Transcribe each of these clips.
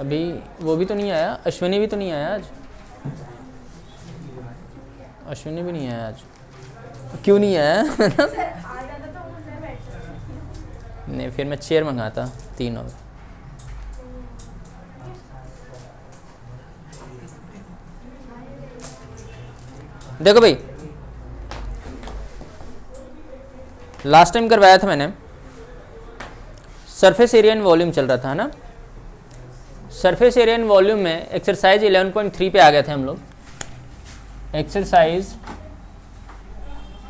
अभी वो भी तो नहीं आया, अश्विनी भी तो नहीं आया आज, अश्विनी भी नहीं आया आज, क्यों नहीं आया? नहीं, फिर मैं चेयर मंगाता 3 और। देखो भाई, लास्ट टाइम करवाया था मैंने, सरफेस एरिया एंड वॉल्यूम चल रहा था ना। सरफेस एरिया एंड वॉल्यूम में एक्सरसाइज 11.3 पे आ गए थे हम लोग। एक्सरसाइज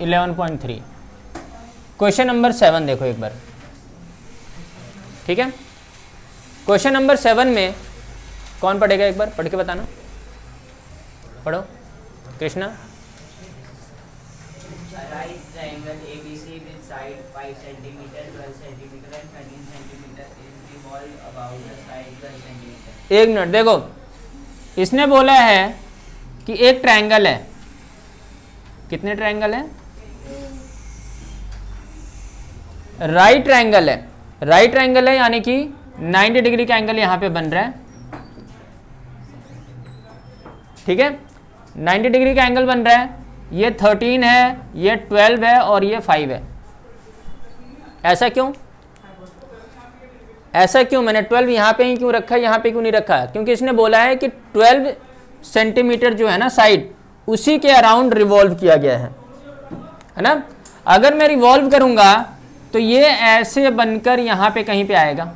11.3 क्वेश्चन नंबर 7 देखो एक बार, ठीक है। क्वेश्चन नंबर 7 में कौन पढ़ेगा, एक बार पढ़ के बताना, पढ़ो Krishna. Right triangle ABC with side 5 cm, 12 cm and 13 cm is revolved about the side 12 cm. एक मिनट देखो, इसने बोला है कि एक ट्रायंगल है, कितने ट्रायंगल है? राइट ट्रायंगल है, राइट ट्रायंगल है यानी कि 90 डिग्री का एंगल यहां पे बन रहा है, ठीक है। 90 डिग्री का एंगल बन रहा है, ये 13 है, ये 12 है और ये 5 है। ऐसा क्यों? ऐसा क्यों? मैंने 12 यहाँ पे ही क्यों रखा है, यहाँ पे क्यों नहीं रखा है? क्योंकि इसने बोला है कि 12 सेंटीमीटर जो है ना साइड, उसी के अराउंड रिवॉल्व किया गया है ना। अगर मैं रिवॉल्व करूंगा तो ये ऐसे बनकर यहाँ पे कहीं पे आएगा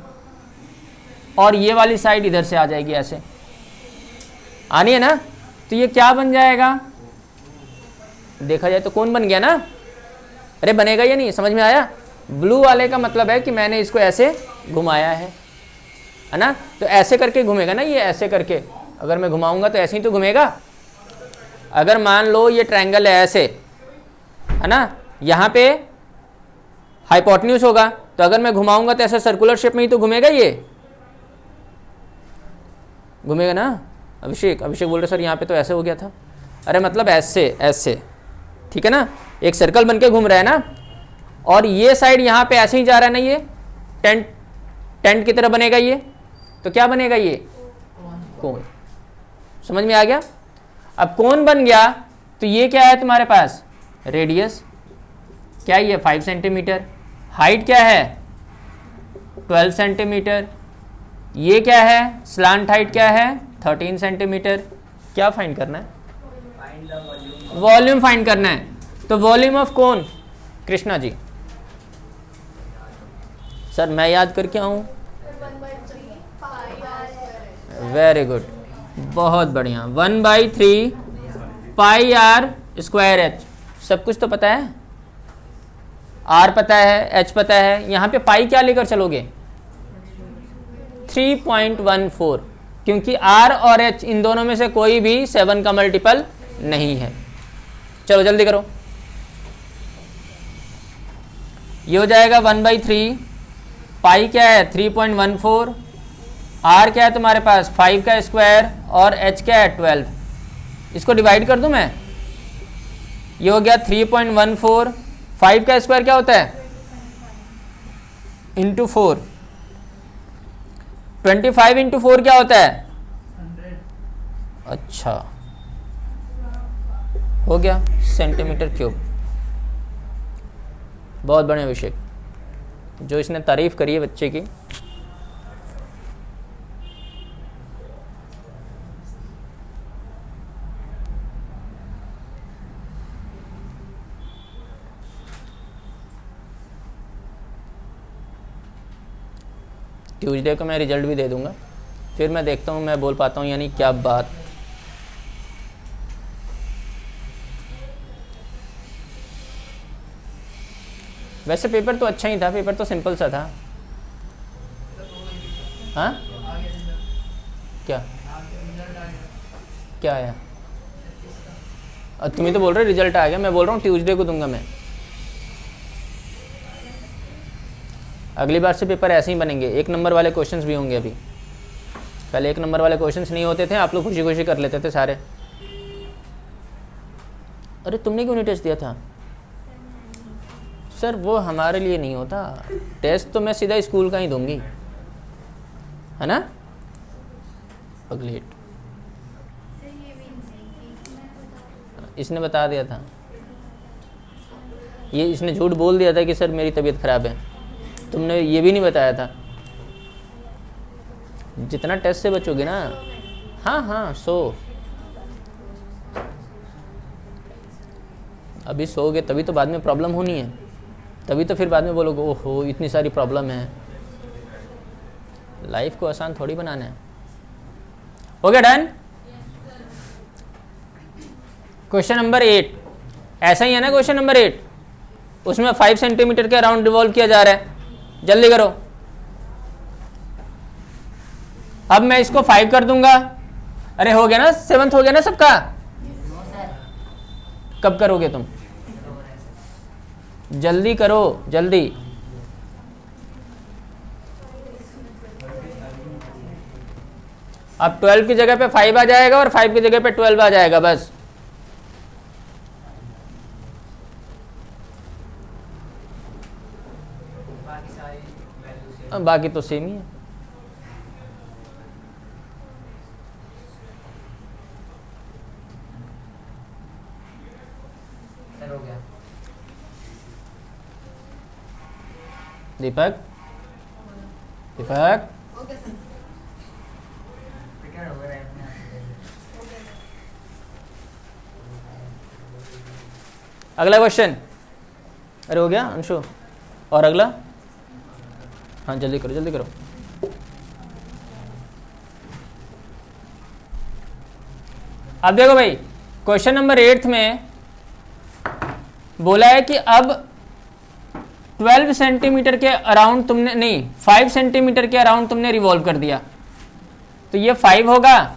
और ये वाली साइड इधर से आ जाएगी, ऐसे आनी है ना। तो ये क्या बन जाएगा? देखा जाए तो कौन बन गया ना। अरे बनेगा या नहीं, समझ में आया? ब्लू वाले का मतलब है कि मैंने इसको ऐसे घुमाया है ना, तो ऐसे करके घूमेगा ना, ये ऐसे करके अगर मैं घुमाऊंगा तो ऐसे ही तो घूमेगा। अगर मान लो ये ट्रायंगल है ऐसे, है ना, यहाँ पे हाइपोटेन्यूज होगा, तो अगर मैं घुमाऊंगा तो ऐसे सर्कुलर शेप में ही तो घूमेगा, ये घूमेगा ना। अभिषेक बोल रहे सर यहाँ पे तो ऐसे हो गया था। अरे मतलब ऐसे ऐसे, ठीक है ना, एक सर्कल बन के घूम रहा है ना, और ये साइड यहाँ पे ऐसे ही जा रहा है ना, ये टेंट की तरह बनेगा ये, तो क्या बनेगा ये? कोन। समझ में आ गया? अब कोन बन गया तो ये क्या है तुम्हारे पास? रेडियस क्या है? ये 5 सेंटीमीटर। हाइट क्या है? 12 सेंटीमीटर। ये क्या है? स्लांट हाइट क्या है? 13 सेंटीमीटर। क्या फाइंड करना है? वॉल्यूम फाइंड करना है। तो volume of cone, Krishna ji. Sir मैं याद करके आऊं? वेरी गुड, बहुत बढ़िया। 1/3 पाई आर स्क्वायर एच। सब कुछ तो पता है, आर पता है, एच पता है। यहाँ पे पाई क्या लेकर चलोगे? 3.14, क्योंकि आर और एच इन दोनों में से कोई भी 7 का मल्टीपल नहीं है। चलो जल्दी करो, ये हो जाएगा 1/3 पाई क्या है? 3.14, आर क्या है तुम्हारे पास? 5 का स्क्वायर, और एच क्या है? 12। इसको डिवाइड कर दूं मैं, ये हो गया 3.14। 5 का स्क्वायर क्या होता है? इंटू 4। 25 इंटू 4 क्या होता है? 100। अच्छा, हो गया सेंटीमीटर क्यूब। बहुत बढ़िया अभिषेक, जो इसने तारीफ करी है बच्चे की। ट्यूसडे को मैं रिजल्ट भी दे दूंगा, फिर मैं देखता हूँ मैं बोल पाता हूँ यानी क्या बात। वैसे पेपर तो अच्छा ही था, पेपर तो सिंपल सा था। हाँ क्या क्या आया? तुम ही तो बोल रहे रिजल्ट आ गया, मैं बोल रहा हूँ ट्यूसडे को दूंगा मैं। अगली बार से पेपर ऐसे ही बनेंगे, 1 नंबर वाले क्वेश्चंस भी होंगे। अभी पहले 1 नंबर वाले क्वेश्चंस नहीं होते थे, आप लोग खुशी खुशी कर लेते थे सारे। अरे तुमने क्यों नहीं टेस्ट दिया था? सर वो हमारे लिए नहीं होता, टेस्ट तो मैं सीधा स्कूल का ही दूंगी, है ना। पगलेट। इसने बता दिया था, ये इसने झूठ बोल दिया था कि सर मेरी तबीयत खराब है, तुमने ये भी नहीं बताया था। जितना टेस्ट से बचोगे ना, हाँ हाँ सो, अभी सोओगे तभी तो बाद में प्रॉब्लम होनी है, तभी तो फिर बाद में बोलोगे ओहो इतनी सारी प्रॉब्लम है। लाइफ को आसान थोड़ी बनाना है। हो गया डन। क्वेश्चन नंबर 8 ऐसा ही है ना, क्वेश्चन नंबर 8 उसमें 5 सेंटीमीटर के अराउंड रिवॉल्व किया जा रहा है। जल्दी करो। अब मैं इसको 5 कर दूंगा। अरे हो गया ना, 7th हो गया ना सबका। कब करोगे तुम? जल्दी करो जल्दी। अब 12 की जगह पे 5 आ जाएगा और 5 की जगह पे 12 आ जाएगा बस। बाकी तो सेम ही है। हो गया। दीपक, दीपक अगला क्वेश्चन। अरे हो गया अंशु, और अगला? हाँ जल्दी करो जल्दी करो। अब देखो भाई, क्वेश्चन नंबर 8 में बोला है कि अब 12 सेंटीमीटर के अराउंड तुमने, नहीं 5 सेंटीमीटर के अराउंड तुमने रिवॉल्व कर दिया, तो ये 5 होगा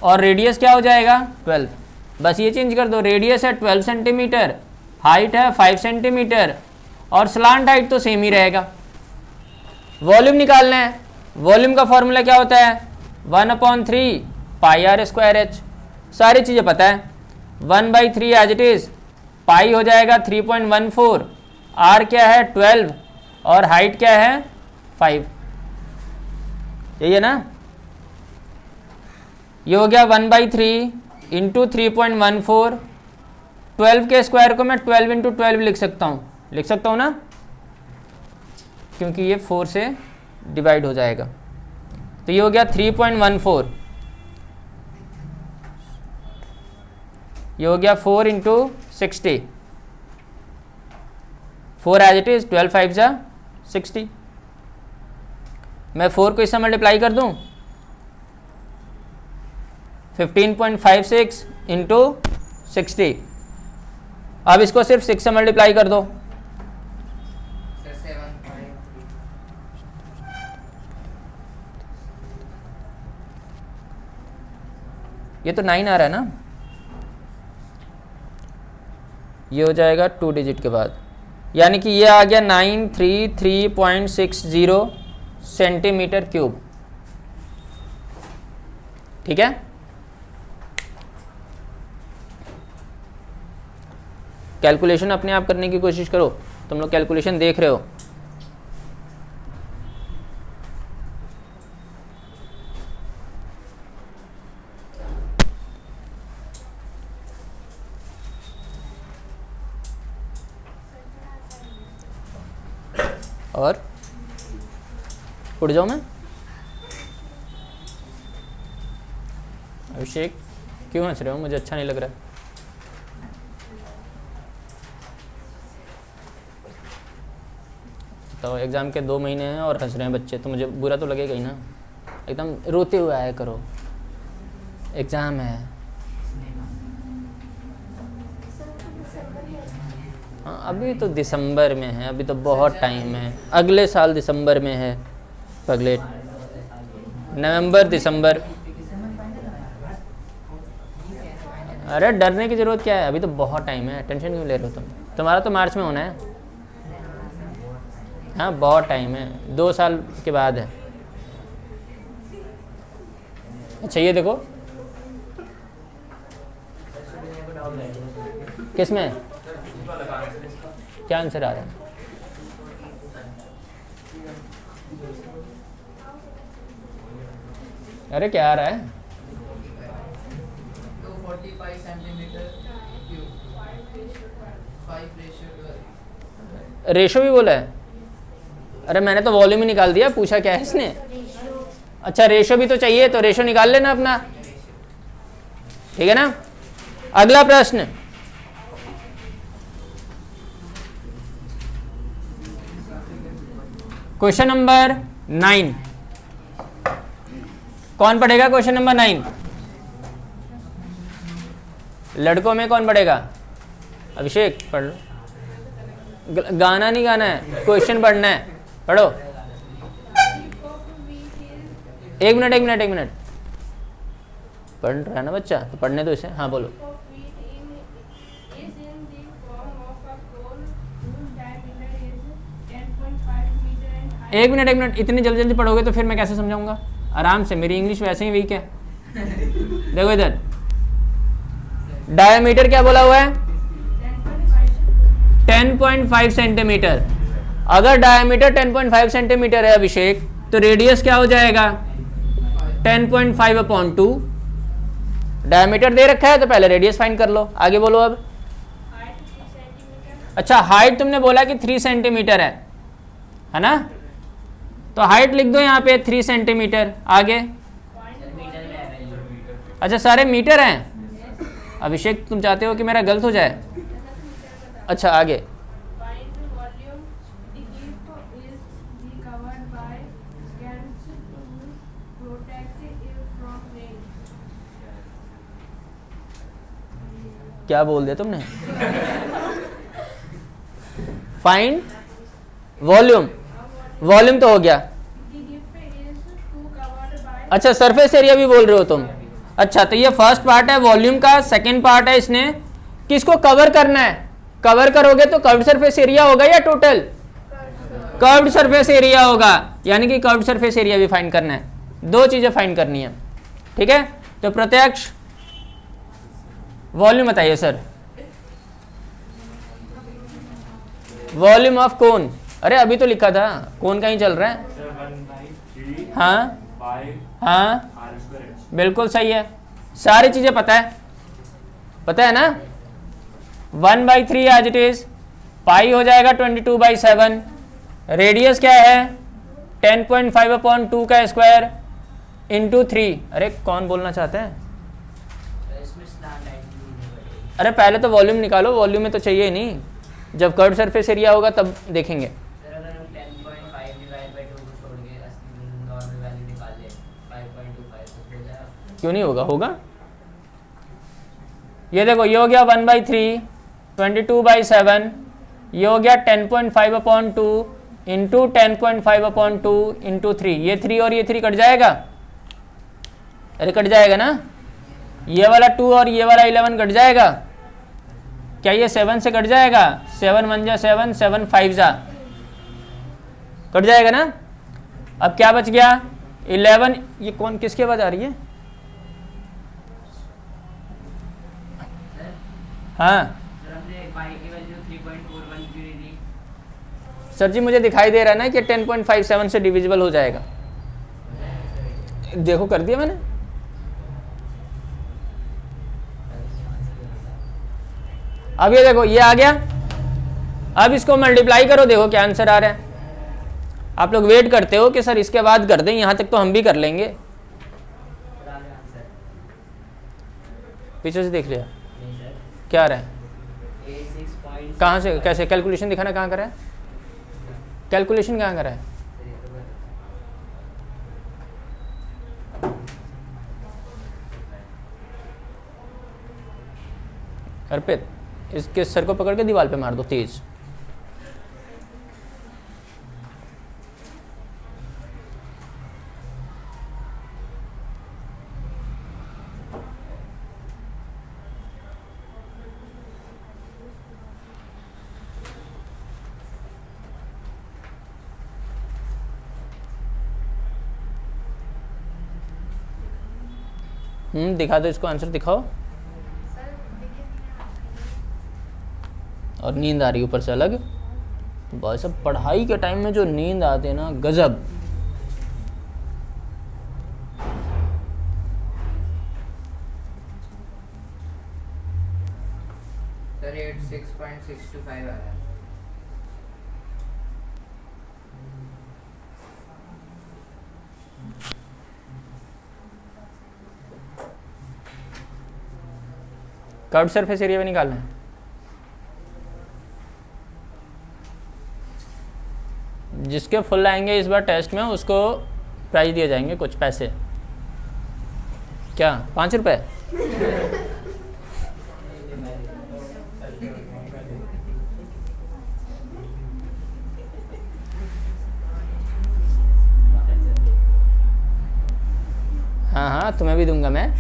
और रेडियस क्या हो जाएगा 12। बस ये चेंज कर दो, रेडियस है 12 सेंटीमीटर, हाइट है 5 सेंटीमीटर और स्लांट हाइट तो सेम ही रहेगा। वॉल्यूम निकालना है। वॉल्यूम का फॉर्मूला क्या होता है? 1/3 पाई आर स्क्वायर एच। सारी चीज़ें पता है। 1/3 एज इट इज, पाई हो जाएगा 3.14, आर क्या है 12 और हाइट क्या है 5। यही है ना? ये हो गया 1/3 इंटू 3.14। 12 के स्क्वायर को मैं 12 इंटू 12 लिख सकता हूँ ना, क्योंकि ये 4 से डिवाइड हो जाएगा। तो ये हो गया 3.14, ये हो गया 4 इंटू 60, 4 एज इट इज, 12 5 जा 60। मैं 4 को इससे मल्टीप्लाई कर दूं, 15.56 इंटू 60। अब इसको सिर्फ 6 से मल्टीप्लाई कर दो। ये तो 9 आ रहा है ना, ये हो जाएगा 2 डिजिट के बाद, यानी कि ये आ गया 933.60 सेंटीमीटर क्यूब। ठीक है, कैलकुलेशन अपने आप करने की कोशिश करो। तुम लोग कैलकुलेशन देख रहे हो। और उड़ जाओ मैं। अभिषेक क्यों हंस रहे हो? मुझे अच्छा नहीं लग रहा है। तो एग्ज़ाम के 2 महीने हैं और हंस रहे हैं बच्चे, तो मुझे बुरा तो लगेगा ही ना। एकदम रोते हुए आया करो, एग्ज़ाम है। हाँ अभी तो दिसंबर में है, अभी तो बहुत टाइम है, अगले साल दिसंबर में है पगलेट, नवंबर दिसंबर। अरे डरने की ज़रूरत क्या है, अभी तो बहुत टाइम है, टेंशन क्यों ले रहे हो तुम? तुम्हारा तो मार्च में होना है। हाँ बहुत टाइम है, 2 साल के बाद है। अच्छा ये देखो, किसमें क्या आंसर आ रहा है? अरे क्या आ रहा है? 5 सेंटीमीटर क्यूब 5:12 रेशो भी बोला है? अरे मैंने तो वॉल्यूम ही निकाल दिया, पूछा क्या है इसने? अच्छा रेशो भी तो चाहिए, तो रेशो निकाल लेना अपना, ठीक है ना। अगला प्रश्न, क्वेश्चन नंबर 9। कौन पढ़ेगा क्वेश्चन नंबर 9? लड़कों में कौन पढ़ेगा? अभिषेक पढ़ लो। गाना नहीं गाना है, क्वेश्चन पढ़ना है, पढ़ो। एक मिनट पढ़ रहा है ना बच्चा, तो पढ़ने दो इसे। हाँ बोलो। एक मिनट, इतनी जल्दी जल्दी पढ़ोगे तो फिर मैं कैसे समझाऊंगा? आराम से, मेरी इंग्लिश वैसे ही वीक है। देखो इधर, डायमीटर क्या बोला हुआ है? 10.5 सेंटीमीटर। अगर डायमीटर 10.5 सेंटीमीटर है अभिषेक, तो रेडियस क्या हो जाएगा? 10.5/2। डायमीटर दे रखा है तो पहले रेडियस फाइंड कर लो। आगे बोलो अब। अच्छा हाइट तुमने बोला कि 3 सेंटीमीटर है ना? तो हाइट लिख दो यहाँ पे 3 सेंटीमीटर। आगे? अच्छा सारे मीटर हैं। अभिषेक तुम चाहते हो कि मेरा गलत हो जाए? अच्छा आगे? क्या बोल दिया तुमने? Find volume. वॉल्यूम तो हो गया। अच्छा सरफेस एरिया भी बोल रहे हो तुम? अच्छा तो ये फर्स्ट पार्ट है वॉल्यूम का। सेकंड पार्ट है इसने किसको कवर करना है। कवर करोगे तो कर्व्ड सरफेस एरिया होगा या टोटल? कर्व्ड सरफेस एरिया होगा, यानी कि कर्व्ड सरफेस एरिया भी फाइंड करना है। दो चीजें फाइंड करनी है, ठीक है। तो प्रत्यक्ष वॉल्यूम बताइए सर। वॉल्यूम ऑफ कोन। अरे अभी तो लिखा था, कोन का ही चल रहा है। हाँ हाँ बिल्कुल सही है, सारी चीजें पता है ना। 1/3 एज इट इज, पाई हो जाएगा 22/7। रेडियस क्या है? 10.5/2 का स्क्वायर इंटू 3। अरे कौन बोलना चाहते हैं? अरे पहले तो वॉल्यूम निकालो, वॉल्यूम में तो चाहिए ही नहीं, जब कर्व सरफेस एरिया होगा तब देखेंगे। क्यों नहीं होगा? होगा। ये देखो, ये हो गया 1/3, 22/7, ये हो गया 10.5/2 इंटू 10.5/2 इंटू 3। ये 3 और ये 3 कट जाएगा। अरे कट जाएगा ना। ये वाला 2 और ये वाला 11 कट जाएगा। क्या ये 7 से कट जाएगा? 7 1 जा 7, 7 5 जा, कट जाएगा ना। अब क्या बच गया? 11। ये कौन किसकी आवाज आ रही है? हाँ सर जी मुझे दिखाई दे रहा है ना कि 10.57 से डिविजिबल हो जाएगा। देखो कर दिया मैंने। अब ये देखो, ये आ गया। अब इसको मल्टीप्लाई करो, देखो क्या आंसर आ रहा है। आप लोग वेट करते हो कि सर इसके बाद कर दें, यहां तक तो हम भी कर लेंगे। पीछे से देख लिया क्या आ रहा है? कहाँ से कैसे कैलकुलेशन दिखाना? कहाँ करा है कैलकुलेशन? कहाँ करा है? अर्पित, इसके सर को पकड़ के दीवार पे मार दो तेज। दिखा दो इसको, आंसर दिखाओ। और नींद आ रही ऊपर से अलग। भाई साहब पढ़ाई के टाइम में जो नींद आते हैं ना, गजब। सर 86.625 आ रहा है। कर्व सरफेस एरिया भी निकालना है। जिसके फुल आएंगे इस बार टेस्ट में उसको प्राइज दिए जाएंगे, कुछ पैसे। क्या 5 रुपए? हाँ हाँ, तुम्हें भी दूंगा मैं।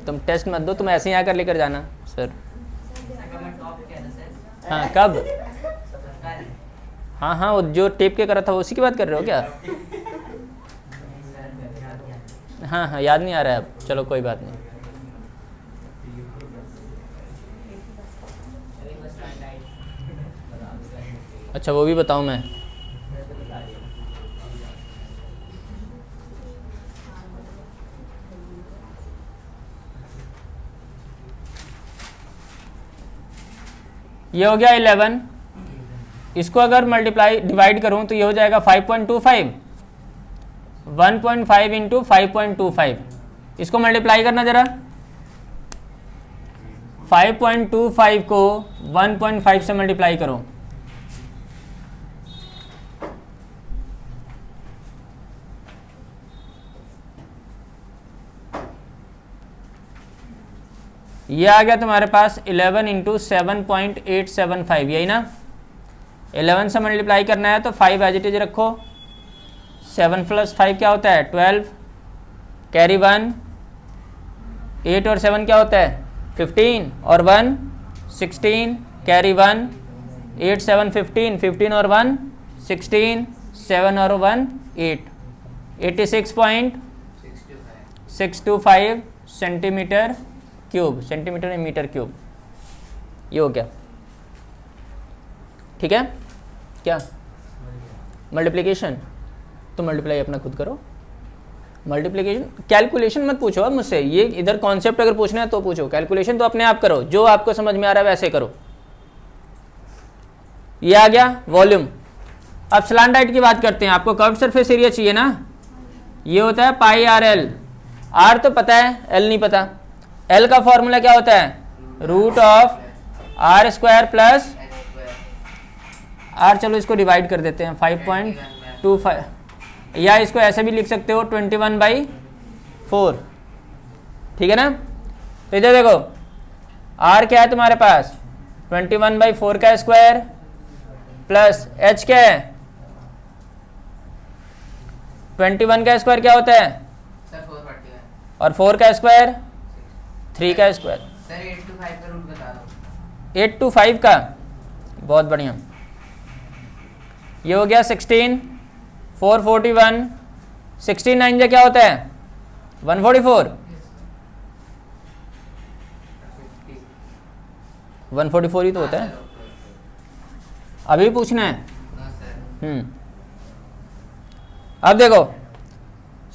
तुम टेस्ट मत दो, तुम ऐसे ही आकर लेकर जाना सर। हाँ कब? हाँ हाँ, वो जो टेप के करा था उसी की बात कर रहे हो क्या? हाँ हाँ, याद नहीं आ रहा है अब, चलो कोई बात नहीं। अच्छा वो भी बताऊँ मैं? ये हो गया 11। इसको अगर मल्टीप्लाई डिवाइड करूं तो ये हो जाएगा 5.25। 1.5 इंटू 5.25। इसको मल्टीप्लाई करना जरा। 5.25 को 1.5 से मल्टीप्लाई करो। ये आ गया तुम्हारे पास 11 इंटू 7.875, यही ना? 11 से मल्टीप्लाई करना है तो 5 एज इट इज रखो। 7 प्लस 5 क्या होता है? 12, कैरी 1। 8 और 7 क्या होता है? 15 और 1 16, कैरी 1। 8 7 15, 15 और 1 16, 7 और 1 8। 86.625 centimetre cube, centimetre metre cube. ये हो गया, ठीक है? क्या मल्टीप्लिकेशन? तो मल्टीप्लाई अपना खुद करो। मल्टीप्लिकेशन कैलकुलेशन मत पूछो अब मुझसे, ये इधर कॉन्सेप्ट अगर पूछना है तो पूछो, कैलकुलेशन तो अपने आप करो, जो आपको समझ में आ रहा है वैसे करो। ये आ गया वॉल्यूम। अब स्लांट हाइट की बात करते हैं। आपको कर्व सरफेस एरिया चाहिए ना? ये होता है पाई आर एल। आर तो पता है, एल नहीं पता। एल का फॉर्मूला क्या होता है? Root of R square plus R. चलो इसको डिवाइड कर देते हैं 5.25, या इसको ऐसे भी लिख सकते हो 21/4, ठीक है ना? तो इधर देखो, आर क्या है तुम्हारे पास? 21/4 का स्क्वायर प्लस एच क्या है? 21 का स्क्वायर क्या होता है? सर 441 और 4 का स्क्वायर 3 का स्क्वायर। सर 8 to 5 का रूट बता दो। 8 to 5 का, बहुत बढ़िया। ये हो गया 16, 441, 16 9 क्या होता है? 144। 144 ही तो होता है। अभी पूछना है? अब देखो,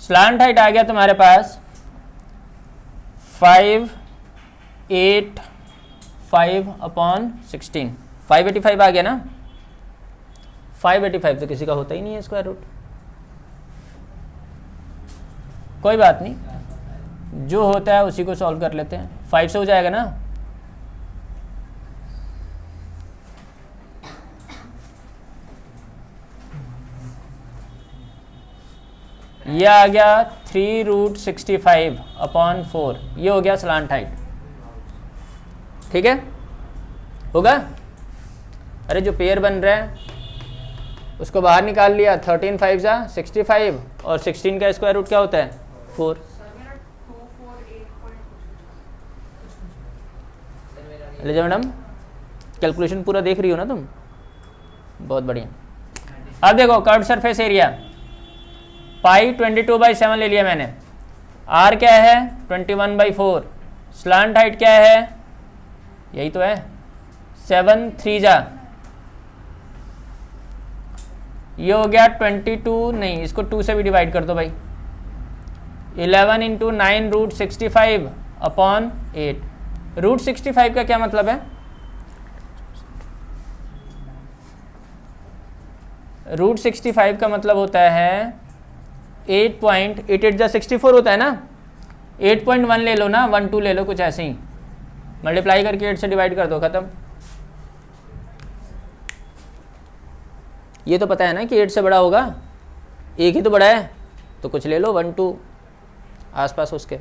स्लांट हाइट आ गया तुम्हारे पास 585/16। 585 आ गया ना? 585 तो किसी का होता ही नहीं है स्क्वायर रूट। कोई बात नहीं, जो होता है उसी को सॉल्व कर लेते हैं। 5 से हो जाएगा ना? ये आ गया 3√65/4। ये हो गया स्लांट हाइट, ठीक है? होगा? अरे जो पेयर बन रहा है उसको बाहर निकाल लिया। 13 5 जा 65 और 16 का स्क्वायर रूट क्या होता है? 4। ले जाओ मैडम, कैलकुलेशन पूरा देख रही हो ना तुम? बहुत बढ़िया। अब देखो कर्व सरफेस एरिया पाई 22/7 ले लिया मैंने। आर क्या है? 21/4। स्लांट हाइट क्या है? यही तो है, 7 3 जा। ये हो गया 22, नहीं इसको 2 से भी डिवाइड कर दो भाई। 11 इंटू 9√65 अपॉन 8। रूट 65 का क्या मतलब है? रूट 65 का मतलब होता है 8.8 होता है ना, 8.1 ले लो ना, 1 2 ले लो, कुछ ऐसे ही मल्टीप्लाई करके 8 से डिवाइड कर दो, खत्म। ये तो पता है ना कि 8 से बड़ा होगा, एक ही तो बड़ा है, तो कुछ ले लो 1 2 आसपास उसके।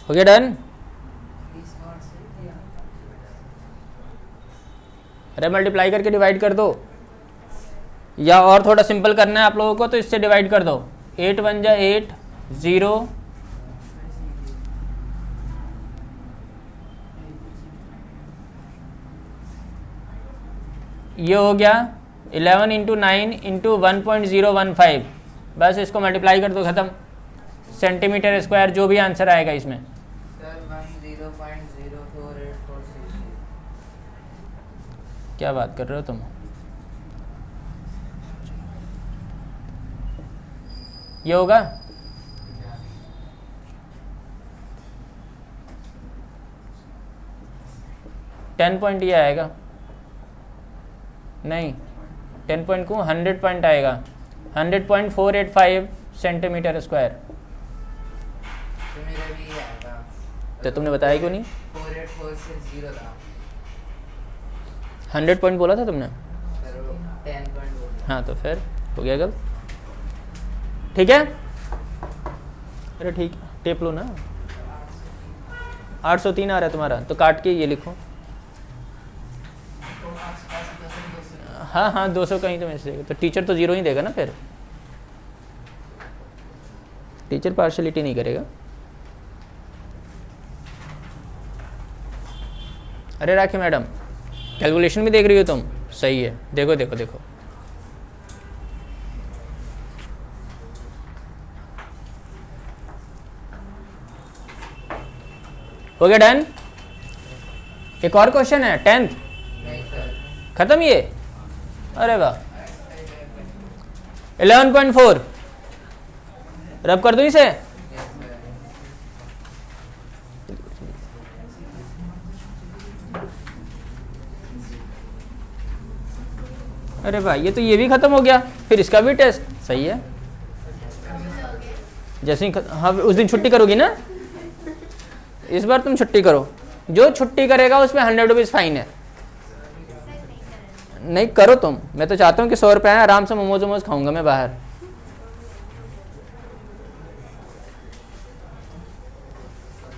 हो गया डन? अरे मल्टीप्लाई करके डिवाइड कर दो, या और थोड़ा सिंपल करना है आप लोगों को तो इससे डिवाइड कर दो। 8 1 जा 8 0 ये हो गया 11 इंटू 9 इंटू 1.015, बस इसको मल्टीप्लाई कर दो, खत्म। सेंटीमीटर स्क्वायर जो भी आंसर आएगा इसमें। सर 10.048466। क्या बात कर रहे हो तुम? ये होगा 10 पॉइंट, ये आएगा नहीं 10 पॉइंट को 100 पॉइंट आएगा, 100.485 सेंटीमीटर स्क्वायर। तो मेरा भी ये आएगा। तो तुमने बताया क्यों नहीं? 48460 था 100 पॉइंट बोला था तुमने। सर, वो 10 पॉइंट बोल हाँ तो फिर हो गया गलत, ठीक है। अरे ठीक, टेप लो ना। 803 आ रहा है तुम्हारा, तो काट के ये लिखो। हाँ हाँ 200 कहीं तो मिस्टेक, तो टीचर तो 0 ही देगा ना, फिर टीचर पार्शलिटी नहीं करेगा। अरे राखी मैडम, कैलकुलेशन भी देख रही हो तुम? सही है, देखो देखो देखो। हो गया डन? एक और क्वेश्चन है 10th, नहीं सर। खत्म ये? अरे वाह, 11.4 रब कर दूं इसे? Yes sir. अरे भाई ये तो ये भी खत्म हो गया, फिर इसका भी टेस्ट सही है। जैसे ही हाँ उस दिन छुट्टी करोगी ना, इस बार तुम छुट्टी करो, जो छुट्टी करेगा उसमें 100 रुपीज़ फाइन है। नहीं करो तुम, मैं तो चाहता हूँ कि 100 रुपये आए, आराम से मोमोज वोमोज खाऊंगा मैं बाहर।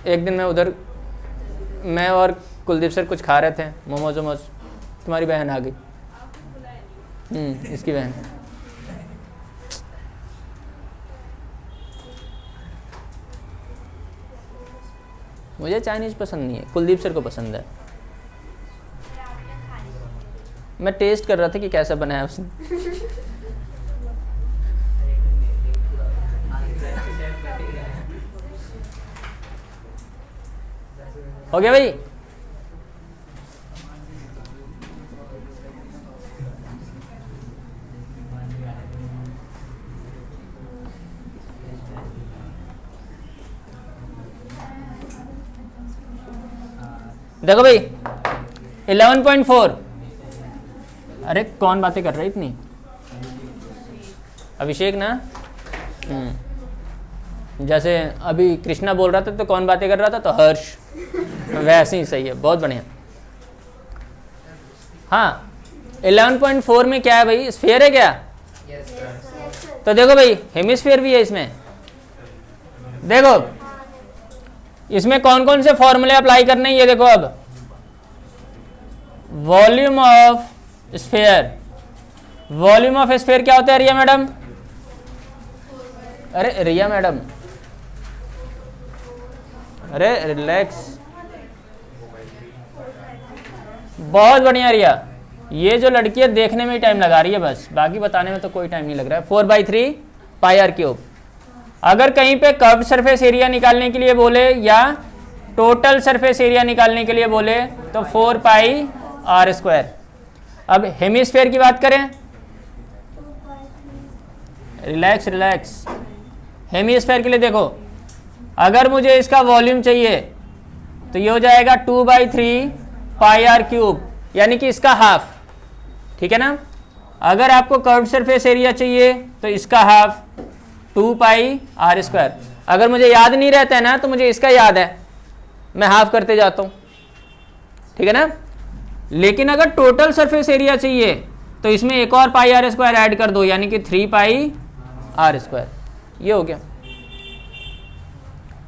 एक दिन मैं उधर, मैं और कुलदीप सर कुछ खा रहे थे मोमोज वोमोज, तुम्हारी बहन आ गई। इसकी बहन। मुझे चाइनीज पसंद नहीं है, कुलदीप सर को पसंद है। मैं टेस्ट कर रहा था कि कैसा बनाया उसने। हो गया भाई? देखो भाई 11.4, अरे कौन बातें कर रहा है इतनी? अभिषेक ना। जैसे अभी कृष्णा बोल रहा था तो कौन बातें कर रहा था? तो हर्ष। वैसे ही सही है, बहुत बढ़िया। हाँ 11.4 में क्या है भाई? स्फीयर है क्या? Yes, sir. तो देखो भाई हेमिस्फीयर भी है इसमें। देखो इसमें कौन कौन से फॉर्मूले अप्लाई करने हैं ये देखो। अब volume of sphere, volume of sphere क्या होता है रिया मैडम? अरे रिया मैडम, अरे रिलैक्स। बहुत बढ़िया रिया, ये जो लड़की है देखने में ही टाइम लगा रही है बस, बाकी बताने में तो कोई टाइम नहीं लग रहा है। 4/3 पाई आर क्यूब। अगर कहीं पे कर्व्ड सरफेस एरिया निकालने के लिए बोले या टोटल सरफेस एरिया निकालने के लिए बोले तो 4 पाई आर स्क्वायर। अब हेमिस्फीयर की बात करें, रिलैक्स रिलैक्स। हेमिस्फीयर के लिए देखो, अगर मुझे इसका वॉल्यूम चाहिए तो ये हो जाएगा 2/3 पाई आर क्यूब, यानी कि इसका हाफ, ठीक है ना। अगर आपको कर्व्ड सरफेस एरिया चाहिए तो इसका हाफ 2 पाई आर स्क्वायर। अगर मुझे याद नहीं रहता है ना तो मुझे इसका याद है, मैं हाफ करते जाता हूँ, ठीक है ना। लेकिन अगर टोटल सरफेस एरिया चाहिए तो इसमें एक और पाई आर स्क्वायर ऐड कर दो, यानी कि 3 पाई आर स्क्वायर। ये हो गया,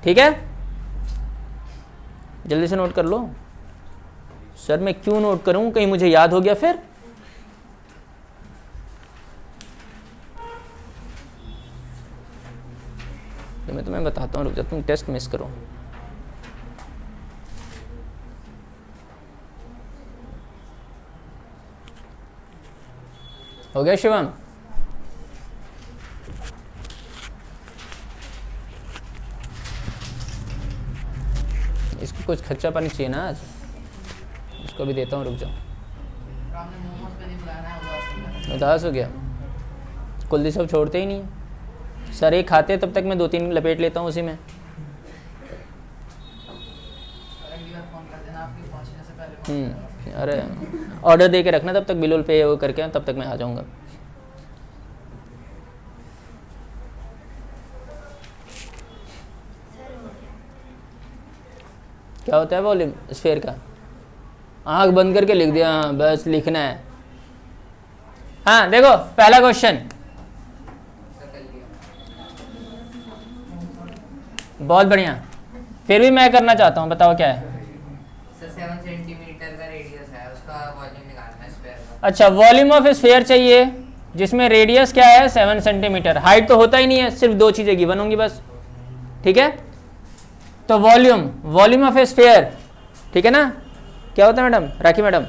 ठीक है। जल्दी से नोट कर लो। सर मैं क्यों नोट करूं, कहीं मुझे याद हो गया फिर। तो मैं तुम्हें बताता हूँ, रुक जा, तुम टेस्ट मिस करो। हो गया शिवम? इसको कुछ खच्चा पानी चाहिए ना आज, इसको भी देता हूँ, रुक जाओ। आपने मोमोज पे नहीं बुलाना है, उदास हो उदास हो गया, कुलदीप सब छोड़ते ही नहीं। सर एक खाते तब तक मैं 2-3 लपेट लेता हूँ उसी में। अगली बार फोन कर देना आपके पहुंचने से पहले। अरे ऑर्डर दे के रखना, तब तक बिल उल पे वो करके तब तक मैं आ जाऊँगा। क्या होता है वॉल्यूम स्फीयर का? आंख बंद करके लिख दिया, हाँ बस लिखना है। हाँ देखो पहला क्वेश्चन, बहुत बढ़िया। फिर भी मैं करना चाहता हूँ, बताओ क्या है? सर 7 सेंटीमीटर का रेडियस है, उसका वॉल्यूम निकालना है स्फीयर का। अच्छा, वॉल्यूम ऑफ स्फीयर चाहिए जिसमें रेडियस क्या है 7 सेंटीमीटर। हाइट तो होता ही नहीं है, सिर्फ 2 चीजें गिवन होंगी बस, ठीक है। तो वॉल्यूम, वॉल्यूम ऑफ स्फीयर, ठीक है ना। क्या होता है मैडम, राखी मैडम?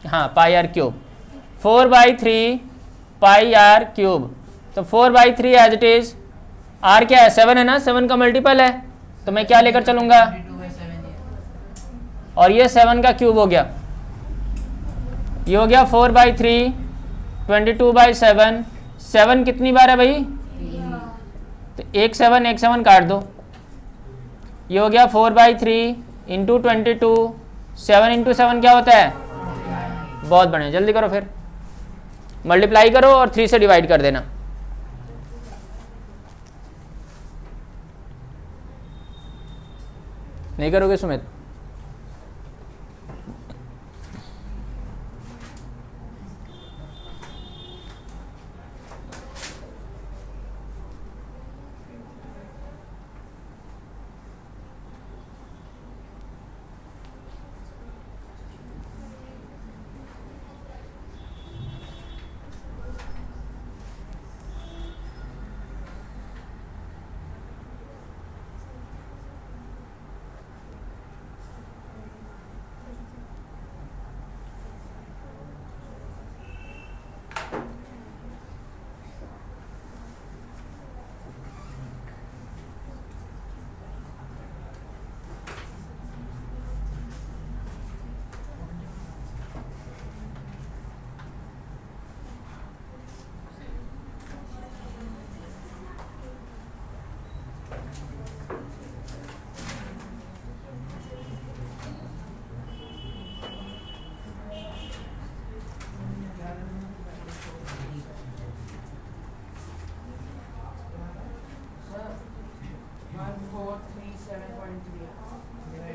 हाँ pi are cube, 4/3 pi are cube. तो 4/3 एज इट इज, आर क्या है 7 है ना, 7 का मल्टीपल है, तो मैं क्या लेकर चलूंगा, 22/7 और ये 7 का क्यूब हो गया। ये हो गया 4/3, 22/7। 7 कितनी बार है भाई? तो एक 7 काट दो। ये हो गया 4/3 इंटू 22, 7 इंटू 7 क्या होता है? बहुत बढ़िया, जल्दी करो फिर, मल्टीप्लाई करो और 3 से डिवाइड कर देना। नहीं करोगे सुमित?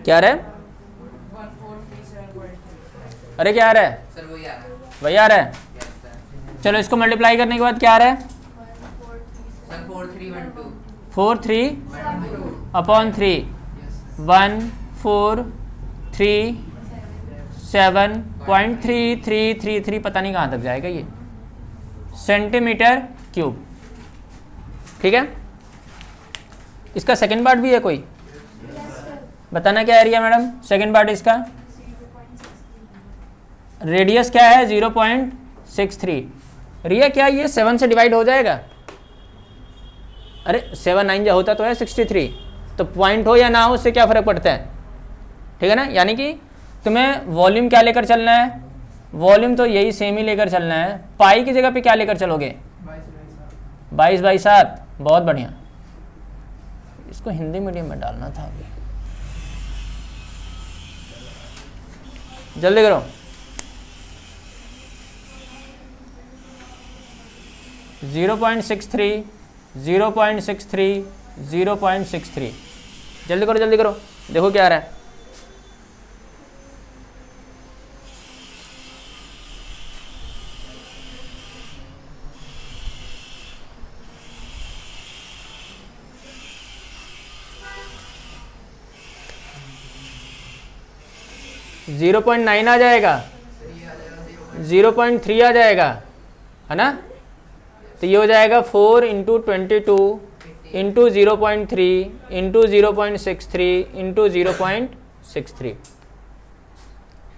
क्या आ रहा है? 1437.3 अरे क्या आ रहा है? सर वही आ रहा है। वही आ रहा है। Yes sir. चलो इसको मल्टीप्लाई करने के बाद क्या आ रहा है? सर 4312 43/3 1437.3333 पता नहीं कहाँ तक जाएगा ये, सेंटीमीटर क्यूब। ठीक है, इसका सेकंड पार्ट भी है कोई? बताना क्या एरिया मैडम सेकंड पार्ट इसका? रेडियस क्या है? 0.63। रिया क्या ये 7 से डिवाइड हो जाएगा? अरे 7 9 जो होता तो है 63, तो पॉइंट हो या ना हो उससे क्या फ़र्क पड़ता है? ठीक है ना, यानी कि तुम्हें वॉल्यूम क्या लेकर चलना है? वॉल्यूम तो यही सेम ही लेकर चलना है। पाई की जगह पे क्या लेकर चलोगे? 22/7। बहुत बढ़िया, इसको हिंदी मीडियम में डालना था अभी। जल्दी करो। 0.63 0.63 0.63। जल्दी करो जल्दी करो, देखो क्या आ रहा है। सर 0.9 आ जाएगा, 0.3 आ जाएगा, है ना? तो ये हो जाएगा 4 × 22 × 0.3 × 0.63 × 0.63।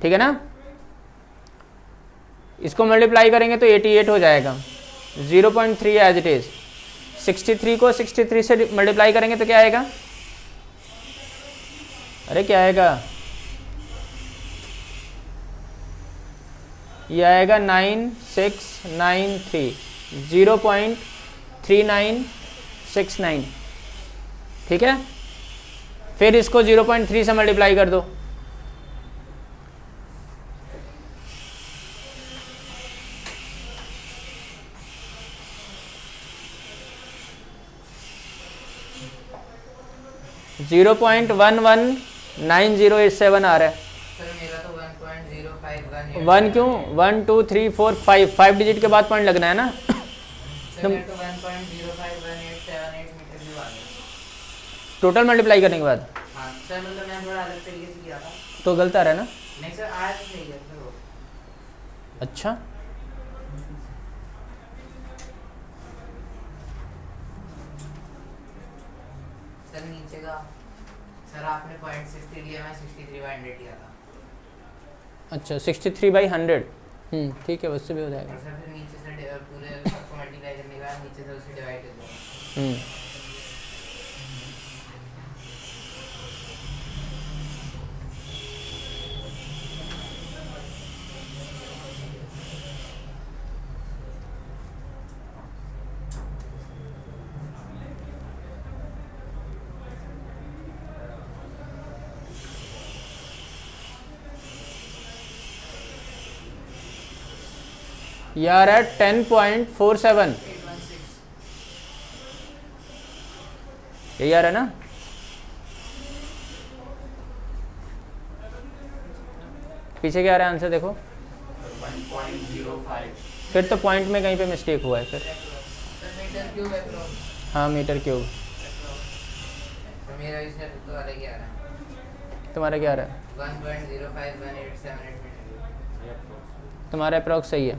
ठीक है ना? इसको मल्टीप्लाई करेंगे तो 88 हो जाएगा। 0.3 एज इट इज। 63 को 63 से मल्टीप्लाई करेंगे तो क्या आएगा? अरे क्या आएगा? ये आएगा 9693 0.3969। ठीक है, फिर इसको 0.3 से मल्टीप्लाई कर दो। जीरो 0.119087 आ रहा है। सर मेरा तो 1.0518। 1 क्यों? 1 2 3 4 5 डिजिट के बाद पॉइंट लगना है ना। सर मेरा तो 1.051878 मीटर क्यूब आ गया। टोटल मल्टीप्लाई करने के बाद हाँ सर, मतलब मैं थोड़ा अलग तरीके से किया था। तो गलत आ रहा है ना? नहीं सर, आज नहीं है सर वो। अच्छा, सर नीचे का, सर आपने 0.63 लिया, मैं 63/100 लिया था। अच्छा 63/100। ठीक है, उससे भी हो जाएगा। और सर फिर नीचे से पूरे सबको मल्टीप्लाई करने के बाद नीचे से उसे डिवाइड कर दो। ये आ रहा है 10.47। यही आ रहा है ना? पीछे क्या आ रहा है आंसर देखो। 1.05। फिर तो पॉइंट में कहीं पे मिस्टेक हुआ है फिर। सर मीटर क्यूब है ब्रो। हाँ मीटर क्यूब। तो मेरा इससे तो अलग ही आ रहा है। तुम्हारा क्या आ रहा है? 1.051878 मीटर क्यूब। तुम्हारा अप्रॉक्स सही है।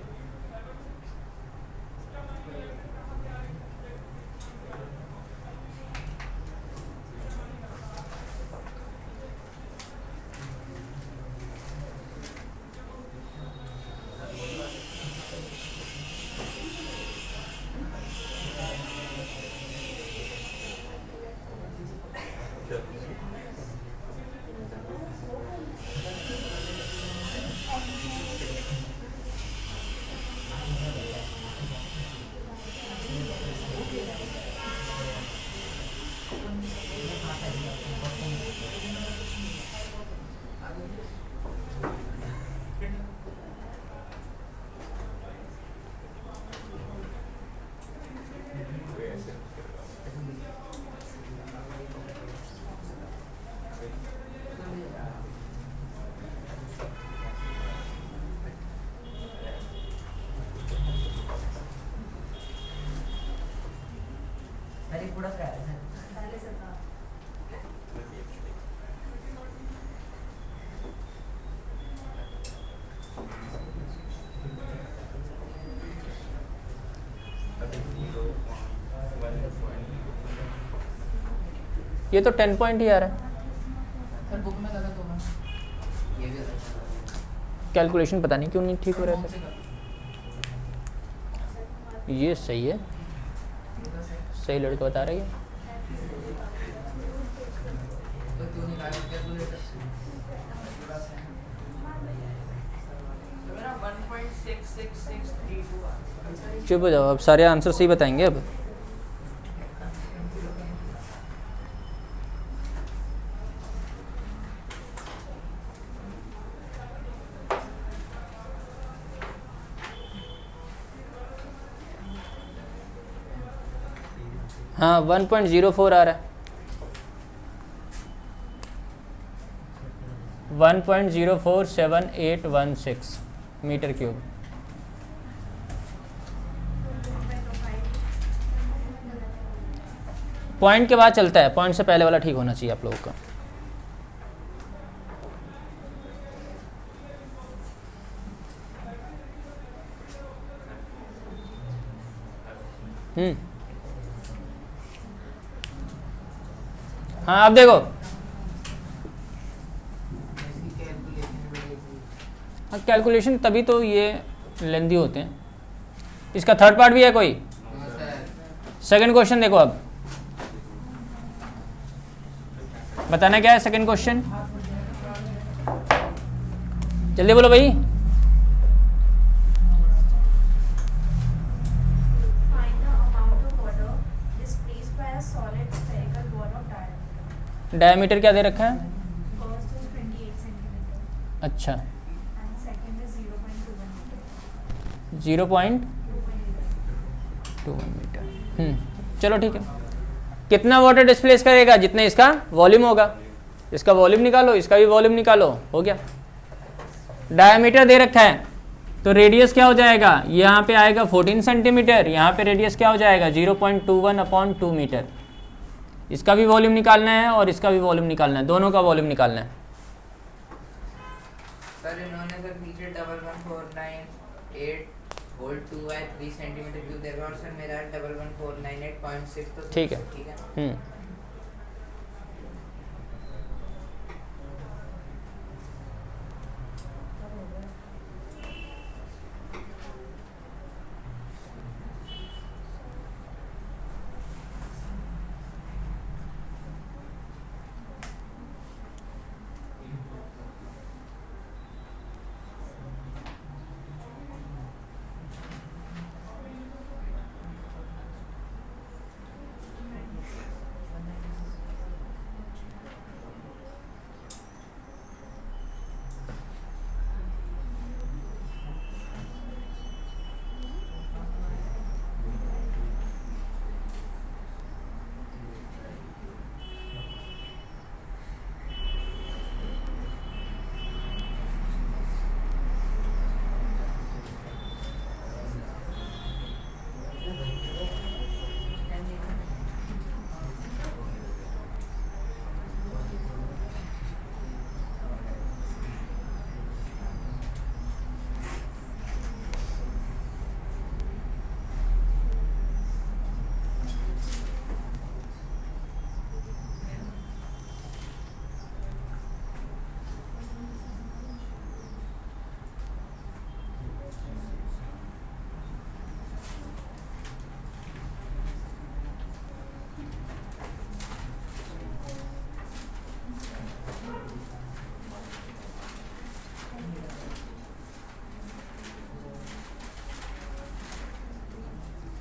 मैंने पूरा कराया था। पहले से था। ये तो 10 पॉइंट ही आ रहा है। सर बुक में लगा तो मैं ये भी होता है। कैलकुलेशन पता नहीं क्यों नहीं ठीक हो रहा कौन है से का? ये सही है, सही लड़का बता रही है। तो क्यों नहीं लाया कैलकुलेटर? तो मेरा 1.66632 आ गया। चुप हो जाओ, अब सारे आंसर सही बताएंगे अब। हाँ 1.04 आ रहा है, 1.047816 मीटर क्यूब। पॉइंट के बाद चलता है, पॉइंट से पहले वाला ठीक होना चाहिए आप लोगों का। हाँ अब देखो, इसकी कैलकुलेशन बड़ी हाँ कैलकुलेशन तभी तो ये लेंदी होते हैं। इसका थर्ड पार्ट भी है कोई? सेकंड क्वेश्चन देखो, अब बताना क्या है सेकंड क्वेश्चन, जल्दी बोलो भाई। Find the amount of water displaced by a solid spherical ball of diameter. Diameter क्या दे रखा है? First is 28 centimeter अच्छा and second is 0.21 meter. 0.21 metre. चलो ठीक है। कितना वाटर डिस्प्लेस करेगा? जितना इसका वॉल्यूम होगा। इसका वॉल्यूम निकालो, इसका भी वॉल्यूम निकालो, हो गया। डायमीटर दे रखा है तो रेडियस क्या हो जाएगा? यहाँ पे आएगा 14 सेंटीमीटर, यहाँ पे रेडियस क्या हो जाएगा? 0.21/2 मीटर। इसका भी वॉल्यूम निकालना है और इसका भी वॉल्यूम निकालना है, दोनों का वॉल्यूम निकालना है। सर इन्होंने सर नीचे 11498 होल 2/3 सेंटीमीटर क्यूब देखा और सर मेरा 11498.6 तो ठीक है। ठीक है।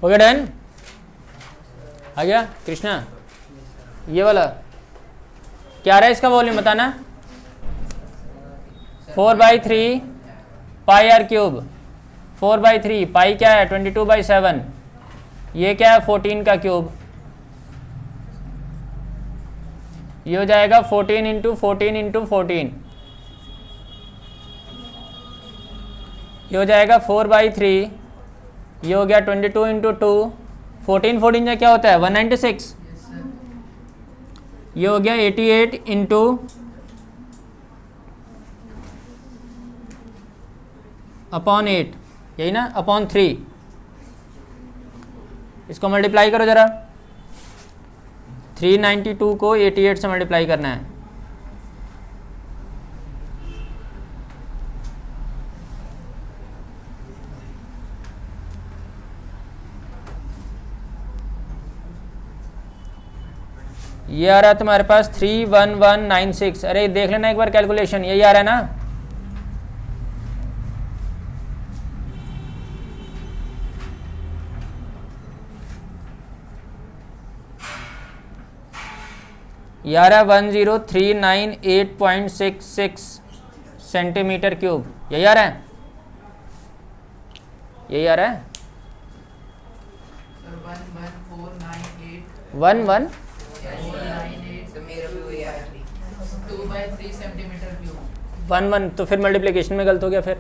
हो गया डन? आ गया कृष्णा? ये वाला क्या रहा है इसका वॉल्यूम बताना? 4/3 पाई आर क्यूब। 4/3 पाई क्या है? 22/7। ये क्या है? 14 का क्यूब। ये हो जाएगा 14 इंटू 14 इंटू 14। ये हो जाएगा 4/3। ये हो गया 22 इंटू 2 14 14 जा क्या होता है 196। Yes sir. ये हो गया 88 इंटू अपॉन 8, यही ना, अपॉन 3। इसको मल्टीप्लाई करो जरा, 392 को 88 से मल्टीप्लाई करना है। ये आ रहा है तुम्हारे पास 31196। अरे देख लेना एक बार कैलकुलेशन, यही आ रहा है ना। ये आ रहा है 10398.66 सेंटीमीटर क्यूब, यही आ रहा है, यही आ रहा है। सर 11498 1 498 मेरा भी वही आया 2/3 सेंटीमीटर क्यूब। 1 1 तो फिर मल्टीप्लिकेशन में गलत हो गया। फिर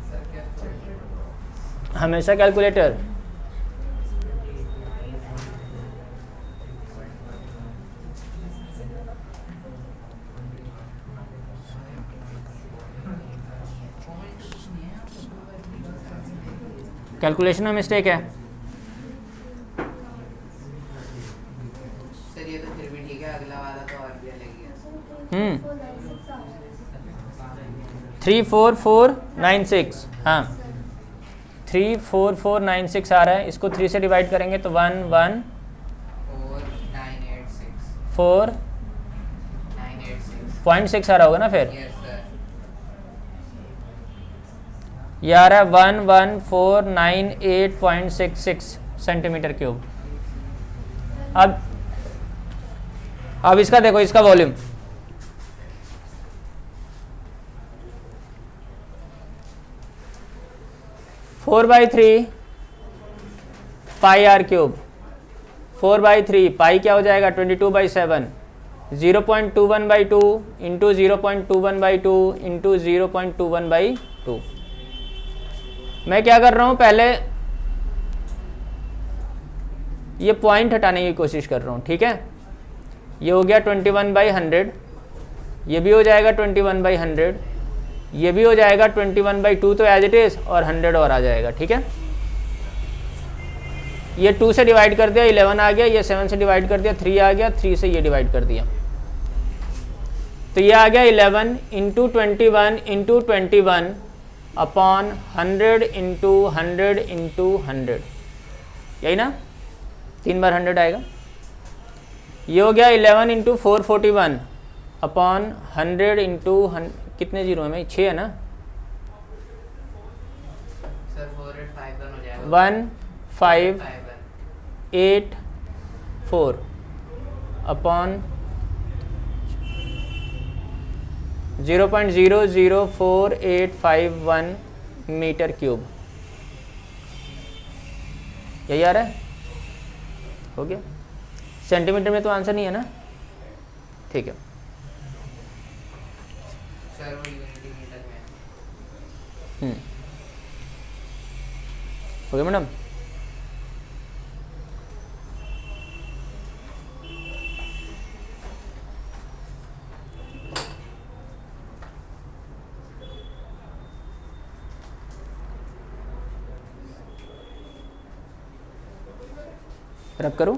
सर क्या हमेशा कैलकुलेटर। कैलकुलेशन में मिस्टेक है। सर ये तो फिर भी ठीक है, अगला वाला तो और भी अलग ही है। 34496, हाँ 34496 आ रहा है। इसको 3 से डिवाइड करेंगे तो 114.6 आ रहा होगा ना। फिर यस सर। ये आ रहा है 11498.66 सेंटीमीटर क्यूब। अब इसका देखो, इसका volume four by three pi are cube. 4/3 pi क्या हो जाएगा 22/7, 0.21/2 इंटू 0.21/2 इंटू 0.21/2। मैं क्या कर रहा हूँ, पहले ये पॉइंट हटाने की कोशिश कर रहा हूँ, ठीक है। ये हो गया 21/100, ये भी हो जाएगा 21/100, ये भी हो जाएगा 21/2 तो एज इट इज़, और 100 और आ जाएगा, ठीक है। ये 2 से डिवाइड कर दिया 11 आ गया, ये 7 से डिवाइड कर दिया 3 आ गया, 3 से ये डिवाइड कर दिया तो ये आ गया 11 into 21 into 21 upon 100 into 100 into 100, यही ना, 3 बार 100 आएगा। ये हो गया 11 इंटू 441 अपॉन 100 इंटू कितने जीरो है भाई, 6 है ना, सर 481 हो जाएगा। 1584 अपॉन 0.004851 मीटर क्यूब, यही आ रहा है। हो गया। सेंटीमीटर में तो आंसर नहीं है ना, ठीक है। सर वो यूनिटी मीटर में हो गया मैडम। रब करूं,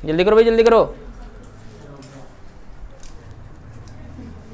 जल्दी करो भाई, जल्दी करो।